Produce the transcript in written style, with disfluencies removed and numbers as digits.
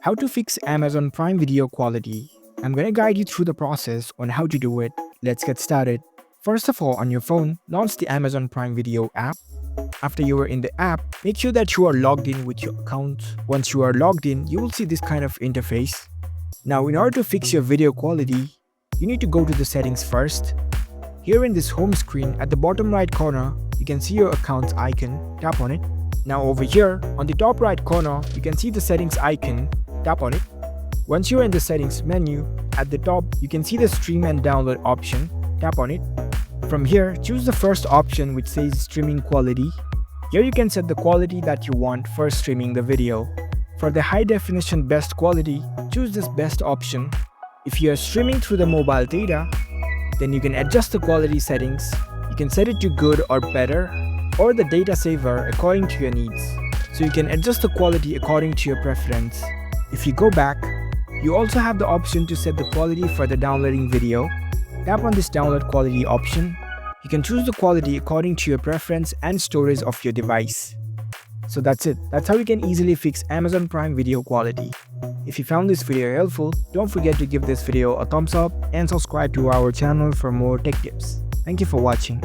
How to fix Amazon Prime Video quality. I'm going to guide you through the process on how to do it. Let's get started. First of all, on your phone, launch the Amazon Prime Video app. After you are in the app, make sure that you are logged in with your account. Once you are logged in, you will see this kind of interface. Now, in order to fix your video quality, you need to go to the settings first. Here in this home screen, at the bottom right corner, you can see your account's icon. Tap on it. Now over here, on the top right corner, you can see the settings icon. Tap on it. Once you're in the settings menu, at the top, you can see the stream and download option. Tap on it. From here, choose the first option which says streaming quality. Here you can set the quality that you want for streaming the video. For the high definition best quality, choose this best option. If you are streaming through the mobile data, then you can adjust the quality settings. You can set it to good or better, or the data saver according to your needs. So you can adjust the quality according to your preference. If you go back, you also have the option to set the quality for the downloading video. Tap on this download quality option. You can choose the quality according to your preference and storage of your device. So that's it. That's how you can easily fix Amazon Prime video quality. If you found this video helpful, don't forget to give this video a thumbs up and subscribe to our channel for more tech tips. Thank you for watching.